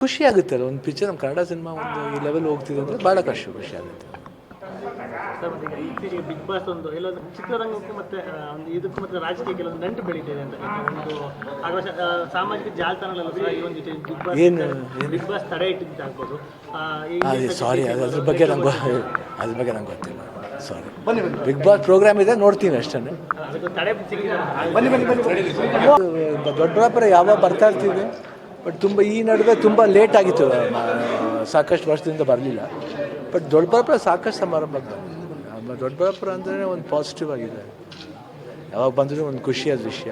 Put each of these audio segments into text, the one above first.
ಖುಷಿ ಆಗುತ್ತಲ್ಲ, ಒಂದು ಪಿಕ್ಚರ್ ನಮ್ಮ ಕನ್ನಡ ಸಿನಿಮಾ ಒಂದು ಈ ಲೆವೆಲ್ ಹೋಗ್ತಿದೆ ಅಂದರೆ ಭಾಳ ಖುಷಿ ಆಗುತ್ತೆ. ಸರ್ ಮತ್ತೆ ಈಗ ಇತ್ತೀಚೆಗೆ ಬಿಗ್ ಬಾಸ್ ಒಂದು ಎಲ್ಲೊಂದು ಚಿತ್ರರಂಗಕ್ಕೂ ಮತ್ತೆ ಒಂದು ಇದಕ್ಕೂ ಮತ್ತೆ ರಾಜಕೀಯಕ್ಕೆ ಒಂದು ನಂಟು ಬೆಳೀತಿದೆ ಅಂತ ಒಂದು ಆಗ ಸಾಮಾಜಿಕ ಜಾಲತಾಣಗಳಲ್ಲೂ ಸಹ ಈ ಒಂದು ಬಿಗ್ ಬಾಸ್ ತಡೆ ಇಟ್ಟಿದ್ದು ಆಗ್ಬೋದು. ಸಾರಿ, ಅದ್ರ ಬಗ್ಗೆ ನಂಗೆ ಗೊತ್ತಿಲ್ಲ. ಸಾರಿ, ಬಿಗ್ ಬಾಸ್ ಪ್ರೋಗ್ರಾಮ್ ಇದೆ, ನೋಡ್ತೀನಿ ಅಷ್ಟೇ. ತಡೆ ದೊಡ್ಡಬಳ್ಳಾಪುರ ಯಾವಾಗ ಬರ್ತಾ ಇರ್ತೀವಿ, ಬಟ್ ಈ ನಡುವೆ ತುಂಬ ಲೇಟ್ ಆಗಿತ್ತು, ಸಾಕಷ್ಟು ವರ್ಷದಿಂದ ಬರಲಿಲ್ಲ. ಬಟ್ ದೊಡ್ಡಬಳ್ಳಾಪುರ ಸಾಕಷ್ಟು ಸಮಾರಂಭ ದೊಡ್ಡಬಳ್ಳಾಪುರ ಅಂದರೆ ಒಂದು ಪಾಸಿಟಿವ್ ಆಗಿದೆ. ಯಾವಾಗ ಬಂದರೂ ಒಂದು ಖುಷಿಯಾದ ವಿಷಯ.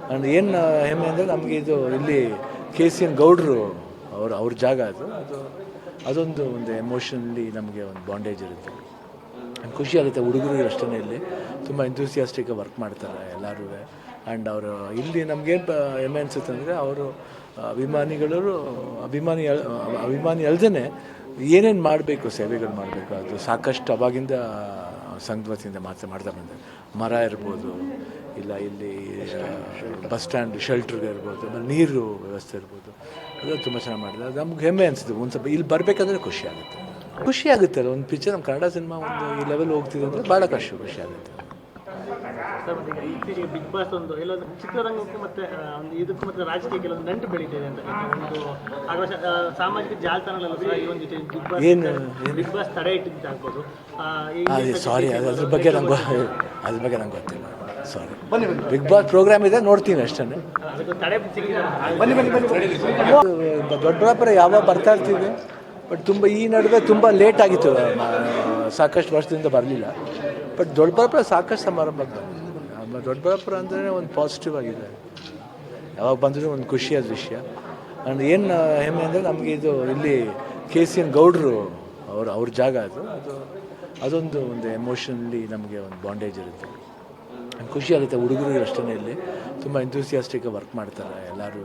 ಆ್ಯಂಡ್ ಏನು ಹೆಮ್ಮೆ ಅಂದರೆ ನಮಗೆ ಇದು ಇಲ್ಲಿ KCN ಗೌಡ್ರು ಅವ್ರ ಜಾಗ ಅದೊಂದು ಎಮೋಷನಲಿ ನಮಗೆ ಒಂದು ಬಾಂಡೇಜ್ ಇರುತ್ತೆ. ಖುಷಿ ಆಗುತ್ತೆ. ಹುಡುಗರು ಅಷ್ಟೇ ಇಲ್ಲಿ ತುಂಬ ಎಂಥೂಸಿಯಾಸ್ಟಿಕ್ ವರ್ಕ್ ಮಾಡ್ತಾರೆ ಎಲ್ಲರೂ. ಆ್ಯಂಡ್ ಅವರು ಇಲ್ಲಿ ನಮಗೇನು ಹೆಮ್ಮೆ ಅನಿಸುತ್ತೆ ಅಂದರೆ ಅವರು ಅಭಿಮಾನಿ ಅಲ್ಲದೇ ಏನೇನು ಮಾಡಬೇಕು, ಸೇವೆಗಳು ಮಾಡಬೇಕು, ಅದು ಸಾಕಷ್ಟು ಅವಾಗಿಂದ ಸಂಘದ ವತಿಯಿಂದ ಮಾಡ್ತಾ ಬಂದೆ. ಮರ ಇರ್ಬೋದು, ಇಲ್ಲ ಇಲ್ಲಿ ಬಸ್ ಸ್ಟ್ಯಾಂಡ್ ಶೆಲ್ಟ್ರಿಗೆ ಇರ್ಬೋದು, ಆಮೇಲೆ ನೀರು ವ್ಯವಸ್ಥೆ ಇರ್ಬೋದು, ಅದು ತುಂಬ ಚೆನ್ನಾಗಿ ಮಾಡಿದೆ. ಅದು ನಮ್ಗೆ ಹೆಮ್ಮೆ ಅನಿಸಿದೆ. ಒಂದು ಸ್ವಲ್ಪ ಇಲ್ಲಿ ಬರಬೇಕಂದ್ರೆ ಖುಷಿ ಆಗುತ್ತಲ್ಲ, ಒಂದು ಪಿಕ್ಚರ್ ನಮ್ಮ ಕನ್ನಡ ಸಿನಿಮಾ ಒಂದು ಈ ಲೆವೆಲ್ ಹೋಗ್ತಿದೆ ಅಂದರೆ ಭಾಳ ಖುಷಿ ಆಗುತ್ತೆ. ಸರ್ ಮತ್ತೆ ಈಗ ಇತ್ತೀಚೆಗೆ ಬಿಗ್ ಬಾಸ್ ಒಂದು ಎಲ್ಲೊಂದು ಚಿತ್ರರಂಗಕ್ಕೂ ಮತ್ತೆ ಒಂದು ಇದಕ್ಕೂ ಮತ್ತೆ ರಾಜಕೀಯಕ್ಕೆ ಒಂದು ನಂಟು ಬೆಳೀತಿದೆ ಅಂತ ಒಂದು ಆಗ ಸಾಮಾಜಿಕ ಜಾಲತಾಣಗಳಲ್ಲೂ ಸಹ ಈ ಒಂದು ಬಿಗ್ ಬಾಸ್ ತಡೆ ಇಟ್ಟಿದ್ದು ಆಗ್ಬೋದು. ಸಾರಿ, ಅದ್ರ ಬಗ್ಗೆ ನಂಗೆ ಗೊತ್ತಿಲ್ಲ. ಸಾರಿ, ಬಿಗ್ ಬಾಸ್ ಪ್ರೋಗ್ರಾಮ್ ಇದೆ, ನೋಡ್ತೀನಿ ಅಷ್ಟೇ. ದೊಡ್ಡಬಳ್ಳಾಪುರ ಯಾವಾಗ ಬರ್ತಾ ಇರ್ತೀವಿ, ಬಟ್ ಈ ನಡುವೆ ತುಂಬ ಲೇಟ್ ಆಗಿತ್ತು, ಸಾಕಷ್ಟು ವರ್ಷದಿಂದ ಬರಲಿಲ್ಲ. ಬಟ್ ದೊಡ್ಡಬಳ್ಳಾಪುರ ಸಾಕಷ್ಟು ಸಮಾರಂಭ ದೊಡ್ಡಬಳ್ಳಾಪುರ ಅಂದರೆ ಒಂದು ಪಾಸಿಟಿವ್ ಆಗಿದೆ. ಯಾವಾಗ ಬಂದರೂ ಒಂದು ಖುಷಿಯಾದ ವಿಷಯ. ಆ್ಯಂಡ್ ಏನು ಹೆಮ್ಮೆ ಅಂದರೆ ನಮಗೆ ಇದು ಇಲ್ಲಿ KCN ಗೌಡ್ರು ಅವ್ರ ಜಾಗ ಅದೊಂದು ಎಮೋಷನಲಿ ನಮಗೆ ಒಂದು ಬಾಂಡೇಜ್ ಇರುತ್ತೆ. ಖುಷಿ ಆಗುತ್ತೆ. ಹುಡುಗರು ಅಷ್ಟೇ ಇಲ್ಲಿ ತುಂಬ ಎಂಥೂಸಿಯಾಸ್ಟಿಕ್ ವರ್ಕ್ ಮಾಡ್ತಾರೆ ಎಲ್ಲರೂ.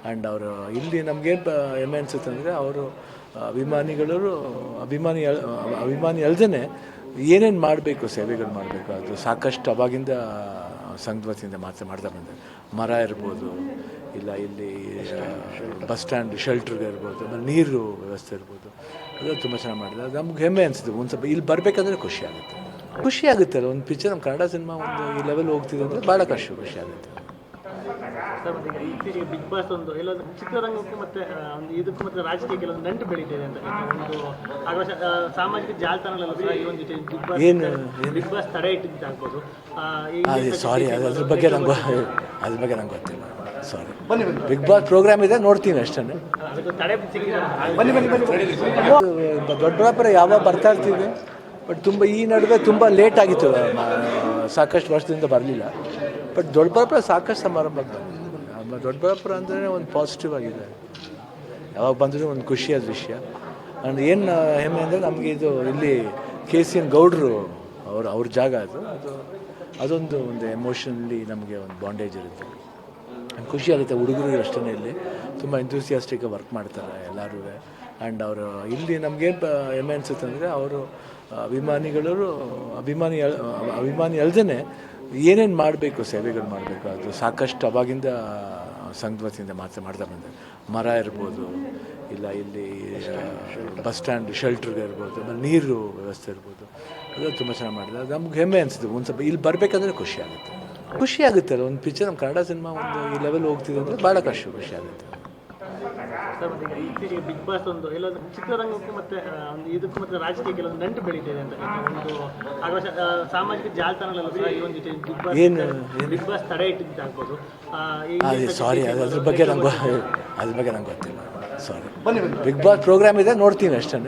ಆ್ಯಂಡ್ ಅವರು ಇಲ್ಲಿ ನಮಗೇನು ಹೆಮ್ಮೆ ಅನಿಸುತ್ತೆ ಅಂದರೆ ಅವರು ಅಭಿಮಾನಿ ಅಲ್ಲದೇ ಏನೇನು ಮಾಡಬೇಕು, ಸೇವೆಗಳು ಮಾಡಬೇಕು, ಅದು ಸಾಕಷ್ಟು ಅವಾಗಿಂದ ಸಂಘದ ವತಿಯಿಂದ ಮಾಡ್ತಾ ಬಂದೆ. ಮರ ಇರ್ಬೋದು, ಇಲ್ಲ ಇಲ್ಲಿ ಬಸ್ ಸ್ಟ್ಯಾಂಡ್ ಶೆಲ್ಟ್ರಿಗೆ ಇರ್ಬೋದು, ಆಮೇಲೆ ನೀರು ವ್ಯವಸ್ಥೆ ಇರ್ಬೋದು, ಅದು ತುಂಬ ಚೆನ್ನಾಗಿ ಮಾಡಿದೆ. ಅದು ನಮ್ಗೆ ಹೆಮ್ಮೆ ಅನಿಸಿದೆ. ಒಂದು ಸ್ವಲ್ಪ ಇಲ್ಲಿ ಬರಬೇಕಂದ್ರೆ ಖುಷಿ ಆಗುತ್ತಲ್ಲ, ಒಂದು ಪಿಕ್ಚರ್ ನಮ್ಮ ಕನ್ನಡ ಸಿನಿಮಾ ಒಂದು ಈ ಲೆವೆಲ್ ಹೋಗ್ತಿದೆ ಅಂದರೆ ಭಾಳ ಖುಷಿ ಆಗುತ್ತೆ. ಸರ್ ಮತ್ತೆ ಈಗ ಇತ್ತೀಚೆಗೆ ಬಿಗ್ ಬಾಸ್ ಒಂದು ಎಲ್ಲೊಂದು ಚಿತ್ರರಂಗಕ್ಕೂ ಮತ್ತೆ ಒಂದು ಇದಕ್ಕೂ ಮತ್ತೆ ರಾಜಕೀಯಕ್ಕೆ ಒಂದು ನಂಟು ಬೆಳೀತಿದೆ ಅಂತ ಒಂದು ಆಗ ಸಾಮಾಜಿಕ ಜಾಲತಾಣಗಳಲ್ಲೂ ಸಹ ಈ ಒಂದು ಬಿಗ್ ಬಾಸ್ ತಡೆ ಇಟ್ಟಿದ್ದು ಆಗ್ಬೋದು. ಸಾರಿ, ಅದ್ರ ಬಗ್ಗೆ ನಂಗೆ ಗೊತ್ತಿಲ್ಲ. ಸಾರಿ, ಬಿಗ್ ಬಾಸ್ ಪ್ರೋಗ್ರಾಮ್ ಇದೆ, ನೋಡ್ತೀನಿ ಅಷ್ಟೇ. ದೊಡ್ಡಬಳ್ಳಾಪುರ ಯಾವಾಗ ಬರ್ತಾ ಇರ್ತೀವಿ, ಬಟ್ ಈ ನಡುವೆ ತುಂಬ ಲೇಟ್ ಆಗಿತ್ತು, ಸಾಕಷ್ಟು ವರ್ಷದಿಂದ ಬರಲಿಲ್ಲ. ಬಟ್ ದೊಡ್ಡಬಳ್ಳಾಪುರ ಸಾಕಷ್ಟು ಸಮಾರಂಭ ದೊಡ್ಡಬಳ್ಳಾಪುರ ಅಂದರೆ ಒಂದು ಪಾಸಿಟಿವ್ ಆಗಿದೆ. ಯಾವಾಗ ಬಂದರೂ ಒಂದು ಖುಷಿಯಾದ ವಿಷಯ. ಆ್ಯಂಡ್ ಏನು ಹೆಮ್ಮೆ ಅಂದರೆ ನಮಗೆ ಇದು ಇಲ್ಲಿ KCN ಗೌಡ್ರು ಅವ್ರ ಜಾಗ ಅದೊಂದು ಎಮೋಷನಲಿ ನಮಗೆ ಒಂದು ಬಾಂಡೇಜ್ ಇರುತ್ತೆ. ಖುಷಿ ಆಗುತ್ತೆ. ಹುಡುಗರು ಅಷ್ಟೇ ಇಲ್ಲಿ ತುಂಬ ಎಂಥೂಸಿಯಾಸ್ಟಿಕ್ ವರ್ಕ್ ಮಾಡ್ತಾರೆ ಎಲ್ಲರೂ. ಆ್ಯಂಡ್ ಅವರು ಇಲ್ಲಿ ನಮಗೇನು ಹೆಮ್ಮೆ ಅನಿಸುತ್ತೆ ಅಂದರೆ ಅವರು ಅಭಿಮಾನಿ ಅಲ್ಲದೇ ಏನೇನು ಮಾಡಬೇಕು, ಸೇವೆಗಳು ಮಾಡಬೇಕು, ಅದು ಸಾಕಷ್ಟು ಅವಾಗಿಂದ ಸಂಘದ ವತಿಯಿಂದ ಮಾಡ್ತಾ ಬಂದೆ. ಮರ ಇರ್ಬೋದು, ಇಲ್ಲ ಇಲ್ಲಿ ಬಸ್ ಸ್ಟ್ಯಾಂಡ್ ಶೆಲ್ಟ್ರಿಗೆ ಇರ್ಬೋದು, ಆಮೇಲೆ ನೀರು ವ್ಯವಸ್ಥೆ ಇರ್ಬೋದು, ಅದು ತುಂಬ ಚೆನ್ನಾಗಿ ಮಾಡಿದೆ. ಅದು ನಮ್ಗೆ ಹೆಮ್ಮೆ ಅನಿಸಿದೆ. ಒಂದು ಸ್ವಲ್ಪ ಇಲ್ಲಿ ಬರಬೇಕಂದ್ರೆ ಖುಷಿ ಆಗುತ್ತಲ್ಲ, ಒಂದು ಪಿಕ್ಚರ್ ನಮ್ಮ ಕನ್ನಡ ಸಿನಿಮಾ ಒಂದು ಈ ಲೆವೆಲ್ ಹೋಗ್ತಿದೆ ಅಂದರೆ ಭಾಳ ಖುಷಿ ಆಗುತ್ತೆ. ಸರ್ ಮತ್ತೆ ಈಗ ಇತ್ತೀಚೆಗೆ ಬಿಗ್ ಬಾಸ್ ಒಂದು ಎಲ್ಲೊಂದು ಚಿತ್ರರಂಗಕ್ಕೂ ಮತ್ತೆ ಒಂದು ಇದಕ್ಕೂ ಮತ್ತೆ ರಾಜಕೀಯಕ್ಕೆ ಒಂದು ನಂಟು ಬೆಳೀತಿದೆ ಅಂತ ಒಂದು ಆಗ ಸಾಮಾಜಿಕ ಜಾಲತಾಣಗಳಲ್ಲೂ ಸಹ ಈ ಒಂದು ಬಿಗ್ ಬಾಸ್ ತಡೆ ಇಟ್ಟಿದ್ದು ಆಗ್ಬೋದು. ಸಾರಿ, ಅದ್ರ ಬಗ್ಗೆ ನಂಗೆ ಗೊತ್ತಿಲ್ಲ. ಸಾರಿ, ಬಿಗ್ ಬಾಸ್ ಪ್ರೋಗ್ರಾಮ್ ಇದೆ, ನೋಡ್ತೀನಿ ಅಷ್ಟೇ.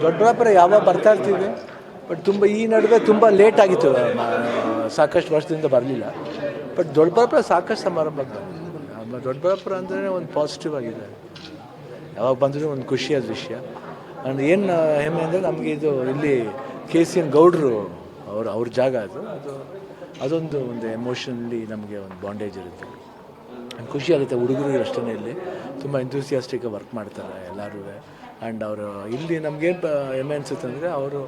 ದೊಡ್ಡಬಳ್ಳಾಪುರ ಯಾವಾಗ ಬರ್ತಾ ಇರ್ತೀವಿ, ಬಟ್ ಈ ನಡುವೆ ತುಂಬ ಲೇಟ್ ಆಗಿತ್ತು, ಸಾಕಷ್ಟು ವರ್ಷದಿಂದ ಬರಲಿಲ್ಲ. ಬಟ್ ದೊಡ್ಡಬಳ್ಳಾಪುರ ಸಾಕಷ್ಟು ಸಮಾರಂಭ ದೊಡ್ಡಬಳ್ಳಾಪುರ ಅಂದರೆ ಒಂದು ಪಾಸಿಟಿವ್ ಆಗಿದೆ. ಯಾವಾಗ ಬಂದರೂ ಒಂದು ಖುಷಿಯಾದ ವಿಷಯ. ಆ್ಯಂಡ್ ಏನು ಹೆಮ್ಮೆ ಅಂದರೆ ನಮಗೆ ಇದು ಇಲ್ಲಿ KCN ಗೌಡ್ರು ಅವ್ರ ಜಾಗ ಅದೊಂದು ಎಮೋಷನಲಿ ನಮಗೆ ಒಂದು ಬಾಂಡೇಜ್ ಇರುತ್ತೆ. ಖುಷಿ ಆಗುತ್ತೆ. ಹುಡುಗರು ಅಷ್ಟೇ ಇಲ್ಲಿ ತುಂಬ ಎಂಥೂಸಿಯಾಸ್ಟಿಕ್ ವರ್ಕ್ ಮಾಡ್ತಾರೆ ಎಲ್ಲರೂ. ಆ್ಯಂಡ್ ಅವರು ಇಲ್ಲಿ ನಮಗೇನು ಹೆಮ್ಮೆ ಅನಿಸುತ್ತೆ ಅಂದರೆ ಅವರು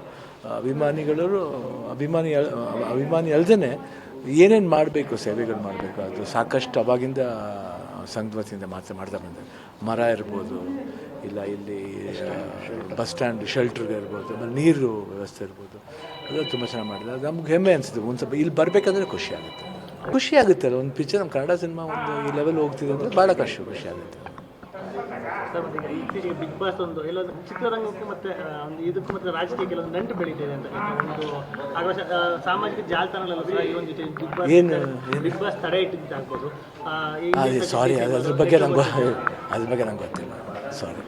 ಅಭಿಮಾನಿ ಅಲ್ಲದೇ ಏನೇನು ಮಾಡಬೇಕು, ಸೇವೆಗಳು ಮಾಡಬೇಕು, ಅದು ಸಾಕಷ್ಟು ಅವಾಗಿಂದ ಸಂಘದ ವತಿಯಿಂದ ಮಾತ್ರ ಮಾಡ್ತಾ ಬಂದೆ. ಮರ ಇರ್ಬೋದು, ಇಲ್ಲ ಇಲ್ಲಿ ಬಸ್ ಸ್ಟ್ಯಾಂಡ್ ಶೆಲ್ಟ್ರಿಗೆ ಇರ್ಬೋದು, ಆಮೇಲೆ ನೀರು ವ್ಯವಸ್ಥೆ ಇರ್ಬೋದು, ಅದು ತುಂಬ ಚೆನ್ನಾಗಿ ಮಾಡಿದೆ. ಅದು ನಮ್ಗೆ ಹೆಮ್ಮೆ ಅನಿಸುತ್ತೆ. ಒಂದು ಸ್ವಲ್ಪ ಇಲ್ಲಿ ಬರಬೇಕಂದ್ರೆ ಖುಷಿ ಆಗುತ್ತೆ ಅಲ್ಲ. ಒಂದು ಪಿಕ್ಚರ್ ನಮ್ಮ ಕನ್ನಡ ಸಿನಿಮಾ ಒಂದು ಈ ಲೆವೆಲ್ ಹೋಗ್ತಿದೆ ಅಂದರೆ ಭಾಳ ಖುಷಿ ಆಗುತ್ತೆ. ಸರ್ ಮತ್ತೆ ಈಗ ಇತ್ತೀಚೆಗೆ ಬಿಗ್ ಬಾಸ್ ಒಂದು ಎಲ್ಲೊಂದು ಚಿತ್ರರಂಗಕ್ಕೂ ಮತ್ತೆ ಒಂದು ಇದಕ್ಕೂ ಮತ್ತೆ ರಾಜಕೀಯಕ್ಕೆ ಕೆಲವೊಂದು ನಂಟು ಬೆಳೀತಿದೆ ಅಂತ ಒಂದು ಆಕ್ರೋಶ ಸಾಮಾಜಿಕ ಜಾಲತಾಣಗಳಲ್ಲೂ ಸಹ ಈ ಒಂದು ಬಿಗ್ ಬಾಸ್ ತಡೆ ಇಟ್ಟಿದ್ದಾಗ್ಬೋದು. ಸಾರಿ, ಅದ್ರ ಬಗ್ಗೆ ನಂಗೆ ಗೊತ್ತಿಲ್ಲ. ಸಾರಿ,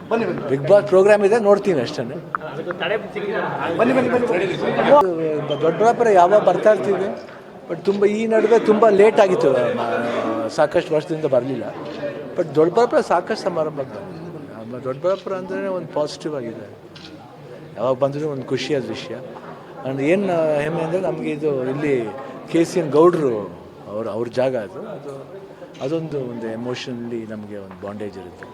ಬಿಗ್ ಬಾಸ್ ಪ್ರೋಗ್ರಾಮ್ ಇದೆ, ನೋಡ್ತೀನಿ ಅಷ್ಟೇ. ಅದಕ್ಕೆ ತಡೆ ಸಿಕ್ಕಿದೆ. ದೊಡ್ಡಬಳ್ಳಾಪುರ ಯಾವಾಗ ಬರ್ತಾ ಇರ್ತೀವಿ, ಬಟ್ ತುಂಬ ಈ ನಡುವೆ ತುಂಬ ಲೇಟ್ ಆಗಿತ್ತು, ಸಾಕಷ್ಟು ವರ್ಷದಿಂದ ಬರಲಿಲ್ಲ. ಬಟ್ ದೊಡ್ಡಬಳ್ಳಾಪುರ ಸಾಕಷ್ಟು ಸಮಾರಂಭಕ್ಕೆ ಬಂದಿದೆ. ದೊಡ್ಡಬಳ್ಳಾಪುರ ಅಂದರೆ ಒಂದು ಪಾಸಿಟಿವ್ ಆಗಿದೆ. ಯಾವಾಗ ಬಂದರೂ ಒಂದು ಖುಷಿಯಾದ ವಿಷಯ. ಆ್ಯಂಡ್ ಏನು ಹೆಮ್ಮೆ ಅಂದರೆ ನಮಗೆ ಇದು ಇಲ್ಲಿ KCN ಗೌಡ್ರು ಅವ್ರ ಜಾಗ ಅದೊಂದು ಎಮೋಷನಲಿ ನಮಗೆ ಒಂದು ಬಾಂಡೇಜ್ ಇರುತ್ತೆ.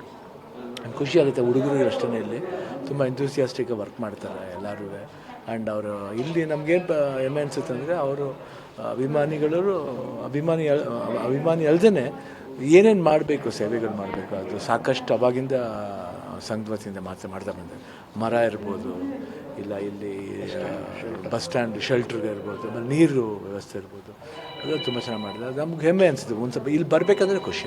ಖುಷಿ ಆಗುತ್ತೆ. ಹುಡುಗರಿಗೆ ಅಷ್ಟೇ ಇಲ್ಲಿ ತುಂಬ ಎಂಥೂಸಿಯಾಸ್ಟಿಕ್ ವರ್ಕ್ ಮಾಡ್ತಾರೆ ಎಲ್ಲರೂ. ಆ್ಯಂಡ್ ಅವರು ಇಲ್ಲಿ ನಮಗೇನು ಹೆಮ್ಮೆ ಅನಿಸುತ್ತೆ ಅಂದರೆ ಅವರು ಅಭಿಮಾನಿ ಅಲ್ಲದೇ ಏನೇನು ಮಾಡಬೇಕು, ಸೇವೆಗಳು ಮಾಡಬೇಕು, ಅದು ಸಾಕಷ್ಟು ಅವಾಗಿಂದ ಸಂಘದ ವತಿಯಿಂದ ಮಾತ್ರ ಮಾಡ್ತಾ ಬಂದೆ. ಮರ ಇರ್ಬೋದು, ಇಲ್ಲ ಇಲ್ಲಿ ಬಸ್ ಸ್ಟ್ಯಾಂಡ್ ಶೆಲ್ಟ್ರಿಗೆ ಇರ್ಬೋದು, ಆಮೇಲೆ ನೀರು ವ್ಯವಸ್ಥೆ ಇರ್ಬೋದು, ಅದು ತುಂಬ ಚೆನ್ನಾಗಿ ಮಾಡಿದೆ. ಅದು ನಮ್ಗೆ ಹೆಮ್ಮೆ ಅನಿಸುತ್ತೆ. ಒಂದು ಸ್ವಲ್ಪ ಇಲ್ಲಿ ಬರಬೇಕಂದ್ರೆ ಖುಷಿ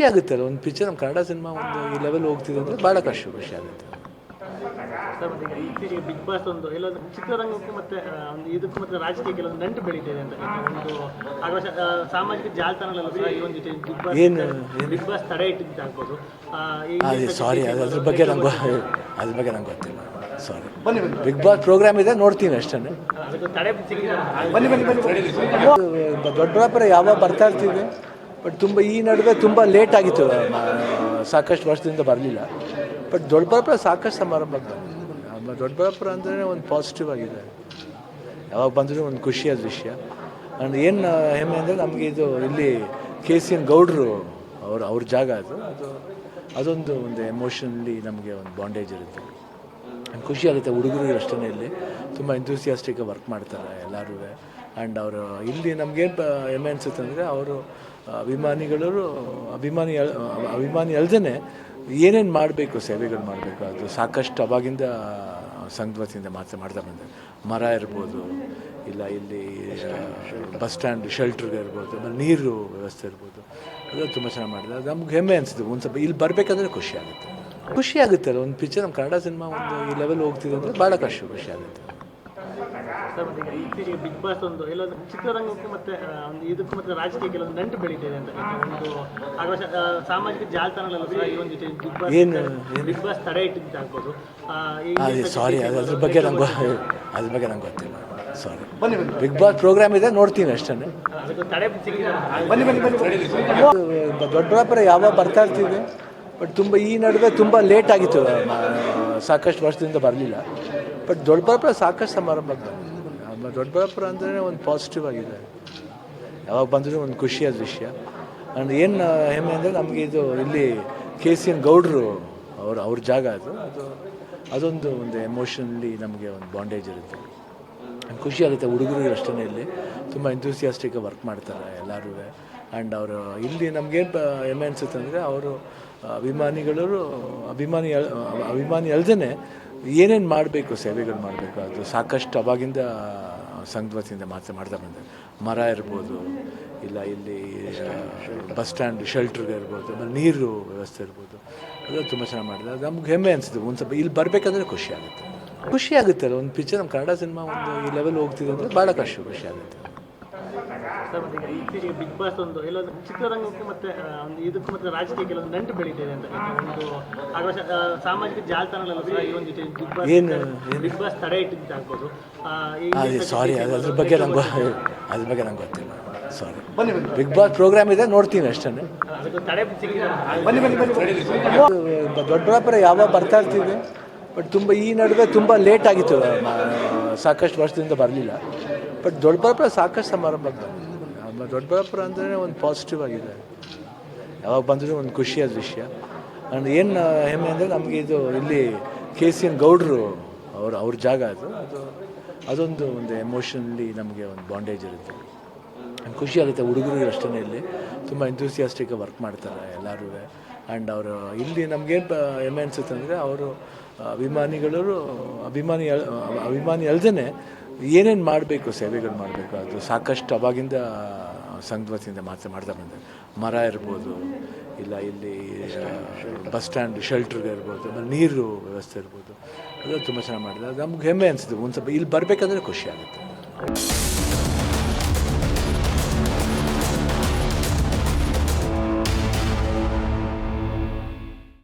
ಆಗುತ್ತೆ ಅಲ್ಲ. ಒಂದು ಪಿಕ್ಚರ್ ನಮ್ಮ ಕನ್ನಡ ಸಿನಿಮಾ ಒಂದು ಈ ಲೆವೆಲ್ ಹೋಗ್ತಿದೆ ಅಂದರೆ ಭಾಳ ಖುಷಿ ಆಗುತ್ತೆ. ಸರ್ ಮತ್ತೆ ಈಗ ಇತ್ತೀಚೆಗೆ ಬಿಗ್ ಬಾಸ್ ಒಂದು ಎಲ್ಲೊಂದು ಚಿತ್ರರಂಗಕ್ಕೂ ಮತ್ತೆ ಒಂದು ಇದಕ್ಕೂ ಮತ್ತೆ ರಾಜಕೀಯ ಕೆಲವೊಂದು ನಂಟು ಬೆಳೀತಿದೆ ಅಂತ ಒಂದು ಆಕ್ರೋಶ ಸಾಮಾಜಿಕ ಜಾಲತಾಣಗಳಲ್ಲೂ ಸಹ ಈ ಒಂದು ಬಿಗ್ ಬಾಸ್ ತಡೆ ಇಟ್ಟಿದ್ದಾಗ್ಬೋದು. ಸಾರಿ, ಅದ್ರ ಬಗ್ಗೆ ನಂಗೆ ಗೊತ್ತಿಲ್ಲ. ಸಾರಿ, ಬಿಗ್ ಬಾಸ್ ಪ್ರೋಗ್ರಾಮ್ ಇದೆ, ನೋಡ್ತೀನಿ ಅಷ್ಟೇ. ಅದಕ್ಕೆ ತಡೆ ಸಿಕ್ಕಿದೆ. ದೊಡ್ಡಬಳ್ಳಾಪುರ ಯಾವಾಗ ಬರ್ತಾ ಇರ್ತೀವಿ, ಬಟ್ ತುಂಬ ಈ ನಡುವೆ ತುಂಬ ಲೇಟ್ ಆಗಿತ್ತು, ಸಾಕಷ್ಟು ವರ್ಷದಿಂದ ಬರಲಿಲ್ಲ. ಬಟ್ ದೊಡ್ಡಬಳ್ಳಾಪುರ ಸಾಕಷ್ಟು ಸಮಾರಂಭಕ್ಕೆ ಬಂದಿದೆ. ದೊಡ್ಡಬಳ್ಳಾಪುರ ಅಂದರೆ ಒಂದು ಪಾಸಿಟಿವ್ ಆಗಿದೆ. ಯಾವಾಗ ಬಂದರೂ ಒಂದು ಖುಷಿಯಾದ ವಿಷಯ. ಆ್ಯಂಡ್ ಏನು ಹೆಮ್ಮೆ ಅಂದರೆ ನಮಗೆ ಇದು ಇಲ್ಲಿ KCN ಗೌಡ್ರು ಅವ್ರ ಜಾಗ ಅದೊಂದು ಎಮೋಷನಲಿ ನಮಗೆ ಒಂದು ಬಾಂಡೇಜ್ ಇರುತ್ತೆ. ಖುಷಿ ಆಗುತ್ತೆ. ಹುಡುಗರಿಗೆ ಅಷ್ಟೇ ಇಲ್ಲಿ ತುಂಬ ಎಂಥೂಸಿಯಾಸ್ಟಿಕ್ ವರ್ಕ್ ಮಾಡ್ತಾರೆ ಎಲ್ಲರೂ. ಆ್ಯಂಡ್ ಅವರು ಇಲ್ಲಿ ನಮಗೇನು ಹೆಮ್ಮೆ ಅನಿಸುತ್ತೆ ಅಂದರೆ ಅವರು ಅಭಿಮಾನಿ ಅಲ್ಲದೇ ಏನೇನು ಮಾಡಬೇಕು, ಸೇವೆಗಳು ಮಾಡಬೇಕು, ಅದು ಸಾಕಷ್ಟು ಅವಾಗಿಂದ ಸಂಘದ ವತಿಯಿಂದ ಮಾತ್ರ ಮಾಡ್ತಾ ಬಂದೆ. ಮರ ಇರ್ಬೋದು, ಇಲ್ಲ ಇಲ್ಲಿ ಬಸ್ ಸ್ಟ್ಯಾಂಡ್ ಶೆಲ್ಟ್ರಿಗೆ ಇರ್ಬೋದು, ಆಮೇಲೆ ನೀರು ವ್ಯವಸ್ಥೆ ಇರ್ಬೋದು, ಅದು ತುಂಬ ಚೆನ್ನಾಗಿ ಮಾಡಿದೆ. ಅದು ನಮ್ಗೆ ಹೆಮ್ಮೆ ಅನಿಸುತ್ತೆ. ಒಂದು ಸ್ವಲ್ಪ ಇಲ್ಲಿ ಬರಬೇಕಂದ್ರೆ ಖುಷಿ ಆಗುತ್ತೆ ಅಲ್ಲ. ಒಂದು ಪಿಕ್ಚರ್ ನಮ್ಮ ಕನ್ನಡ ಸಿನಿಮಾ ಒಂದು ಈ ಲೆವೆಲ್ ಹೋಗ್ತಿದೆ ಅಂದರೆ ಭಾಳ ಖುಷಿ ಆಗುತ್ತೆ. ಸರ್ ಮತ್ತೆ ಈಗ ಇತ್ತೀಚೆಗೆ ಬಿಗ್ ಬಾಸ್ ಒಂದು ಎಲ್ಲೊಂದು ಚಿತ್ರರಂಗಕ್ಕೂ ಮತ್ತೆ ಒಂದು ಇದಕ್ಕೂ ಮತ್ತೆ ರಾಜಕೀಯ ಕೆಲವೊಂದು ನಂಟು ಬೆಳೀತಿದೆ ಅಂತ ಒಂದು ಆಕ್ರೋಶ ಸಾಮಾಜಿಕ ಜಾಲತಾಣಗಳಲ್ಲೂ ಸಹ ಈ ಒಂದು ಬಿಗ್ ಬಾಸ್ ತಡೆ ಇಟ್ಟಿದ್ದಾಗ್ಬೋದು. ಸಾರಿ, ಅದ್ರ ಬಗ್ಗೆ ನಂಗೆ ಗೊತ್ತಿಲ್ಲ. ಸಾರಿ, ಬಿಗ್ ಬಾಸ್ ಪ್ರೋಗ್ರಾಮ್ ಇದೆ, ನೋಡ್ತೀನಿ ಅಷ್ಟೇ. ಅದಕ್ಕೆ ತಡೆ ಸಿಕ್ಕಿದೆ. ದೊಡ್ಡಬಳ್ಳಾಪುರ ಯಾವಾಗ ಬರ್ತಾ ಇರ್ತೀವಿ, ಬಟ್ ತುಂಬ ಈ ನಡುವೆ ತುಂಬ ಲೇಟ್ ಆಗಿತ್ತು, ಸಾಕಷ್ಟು ವರ್ಷದಿಂದ ಬರಲಿಲ್ಲ. ಬಟ್ ದೊಡ್ಡಬಳ್ಳಾಪುರ ಸಾಕಷ್ಟು ಸಮಾರಂಭಕ್ಕೆ ಬಂದಿದೆ. ದೊಡ್ಡಬಳ್ಳಾಪುರ ಅಂದರೆ ಒಂದು ಪಾಸಿಟಿವ್ ಆಗಿದೆ. ಯಾವಾಗ ಬಂದರೂ ಒಂದು ಖುಷಿಯಾದ ವಿಷಯ. ಆ್ಯಂಡ್ ಏನು ಹೆಮ್ಮೆ ಅಂದರೆ ನಮಗೆ ಇದು ಇಲ್ಲಿ KCN ಗೌಡ್ರು ಅವ್ರ ಜಾಗ ಅದೊಂದು ಎಮೋಷನಲಿ ನಮಗೆ ಒಂದು ಬಾಂಡೇಜ್ ಇರುತ್ತೆ. ಖುಷಿ ಆಗುತ್ತೆ. ಹುಡುಗರಿಗೆ ಅಷ್ಟೇ ಇಲ್ಲಿ ತುಂಬ ಎಂಥೂಸಿಯಾಸ್ಟಿಕ್ ವರ್ಕ್ ಮಾಡ್ತಾರೆ ಎಲ್ಲರೂ. ಆ್ಯಂಡ್ ಅವರು ಇಲ್ಲಿ ನಮಗೇನು ಹೆಮ್ಮೆ ಅನಿಸುತ್ತೆ ಅಂದರೆ ಅವರು ಅಭಿಮಾನಿ ಅಲ್ಲದೇ ಏನೇನು ಮಾಡಬೇಕು, ಸೇವೆಗಳು ಮಾಡಬೇಕು, ಅದು ಸಾಕಷ್ಟು ಅವಾಗಿಂದ ಸಂಘದ ವತಿಯಿಂದ ಮಾತ್ರ ಮಾಡ್ತಾ ಬಂದೆ. ಮರ ಇರ್ಬೋದು, ಇಲ್ಲ ಇಲ್ಲಿ ಬಸ್ ಸ್ಟ್ಯಾಂಡ್ ಶೆಲ್ಟ್ರಿಗೆ ಇರ್ಬೋದು, ಆಮೇಲೆ ನೀರು ವ್ಯವಸ್ಥೆ ಇರ್ಬೋದು, ಅದು ತುಂಬ ಚೆನ್ನಾಗಿ ಮಾಡಿದೆ. ಅದು ನಮ್ಗೆ ಹೆಮ್ಮೆ ಅನಿಸುತ್ತೆ. ಒಂದು ಸ್ವಲ್ಪ ಇಲ್ಲಿ ಬರಬೇಕಂದ್ರೆ ಖುಷಿ ಆಗುತ್ತೆ ಅಲ್ಲ. ಒಂದು ಪಿಕ್ಚರ್ ನಮ್ಮ ಕನ್ನಡ ಸಿನಿಮಾ ಒಂದು ಈ ಲೆವೆಲ್ ಹೋಗ್ತಿದೆ ಅಂದರೆ ಭಾಳ ಖುಷಿ ಆಗುತ್ತೆ. ಸರ್ ಮತ್ತೆ ಈಗ ಇತ್ತೀಚೆಗೆ ಬಿಗ್ ಬಾಸ್ ಒಂದು ಎಲ್ಲೊಂದು ಚಿತ್ರರಂಗಕ್ಕೂ ಮತ್ತೆ ಒಂದು ಇದಕ್ಕೂ ಮತ್ತೆ ರಾಜಕೀಯ ಕೆಲವೊಂದು ನಂಟು ಬೆಳೀತಿದೆ ಅಂತ ಒಂದು ಆಕ್ರೋಶ ಸಾಮಾಜಿಕ ಜಾಲತಾಣಗಳಲ್ಲೂ ಸಹ ಈ ಒಂದು ಬಿಗ್ ಬಾಸ್ ತಡೆ ಇಟ್ಟಿದ್ದಾಗ್ಬೋದು. ಸಾರಿ, ಅದ್ರ ಬಗ್ಗೆ ನಂಗೆ ಗೊತ್ತಿಲ್ಲ. ಸಾರಿ, ಬಿಗ್ ಬಾಸ್ ಪ್ರೋಗ್ರಾಮ್ ಇದೆ, ನೋಡ್ತೀನಿ ಅಷ್ಟೇ. ಅದಕ್ಕೆ ತಡೆ ಸಿಕ್ಕಿದೆ. ದೊಡ್ಡಬಳ್ಳಾಪುರ ಯಾವಾಗ ಬರ್ತಾ ಇರ್ತೀವಿ, ಬಟ್ ತುಂಬ ಈ ನಡುವೆ ತುಂಬ ಲೇಟ್ ಆಗಿತ್ತು, ಸಾಕಷ್ಟು ವರ್ಷದಿಂದ ಬರಲಿಲ್ಲ. ಬಟ್ ದೊಡ್ಡಬಳ್ಳಾಪುರ ಸಾಕಷ್ಟು ಸಮಾರಂಭಕ್ಕೆ ಬಂದಿದೆ. ದೊಡ್ಡಬಳ್ಳಾಪುರ ಅಂದರೆ ಒಂದು ಪಾಸಿಟಿವ್ ಆಗಿದೆ. ಯಾವಾಗ ಬಂದರೂ ಒಂದು ಖುಷಿಯಾದ ವಿಷಯ. ಆ್ಯಂಡ್ ಏನು ಹೆಮ್ಮೆ ಅಂದರೆ ನಮಗೆ ಇದು ಇಲ್ಲಿ KCN ಗೌಡ್ರು ಅವ್ರ ಜಾಗ ಅದೊಂದು ಎಮೋಷನಲಿ ನಮಗೆ ಒಂದು ಬಾಂಡೇಜ್ ಇರುತ್ತೆ. ಖುಷಿ ಆಗುತ್ತೆ. ಹುಡುಗರಿಗೆ ಅಷ್ಟೇ ಇಲ್ಲಿ ತುಂಬ ಎಂಥೂಸಿಯಾಸ್ಟಿಕ್ ವರ್ಕ್ ಮಾಡ್ತಾರೆ ಎಲ್ಲರೂ. ಆ್ಯಂಡ್ ಅವರು ಇಲ್ಲಿ ನಮಗೇನು ಹೆಮ್ಮೆ ಅನಿಸುತ್ತೆ ಅಂದರೆ ಅವರು ಅಭಿಮಾನಿ ಅಲ್ಲದೇ ಏನೇನು ಮಾಡಬೇಕು, ಸೇವೆಗಳು ಮಾಡಬೇಕು, ಅದು ಸಾಕಷ್ಟು ಅವಾಗಿಂದ ಸಂಘದ ವತಿಯಿಂದ ಮಾಡ್ತಾ ಬಂದೆ. ಮರ ಇರ್ಬೋದು, ಇಲ್ಲ ಇಲ್ಲಿ ಬಸ್ ಸ್ಟ್ಯಾಂಡ್ ಶೆಲ್ಟ್ರಿಗೆ ಇರ್ಬೋದು, ಆಮೇಲೆ ನೀರು ವ್ಯವಸ್ಥೆ ಇರ್ಬೋದು, ಅದು ತುಂಬ ಚೆನ್ನಾಗಿ ಮಾಡಿದೆ. ಅದು ನಮ್ಗೆ ಹೆಮ್ಮೆ ಅನಿಸಿದೆ. ಒಂದು ಸ್ವಲ್ಪ ಇಲ್ಲಿ ಬರಬೇಕಂದ್ರೆ ಖುಷಿ ಆಗುತ್ತೆ.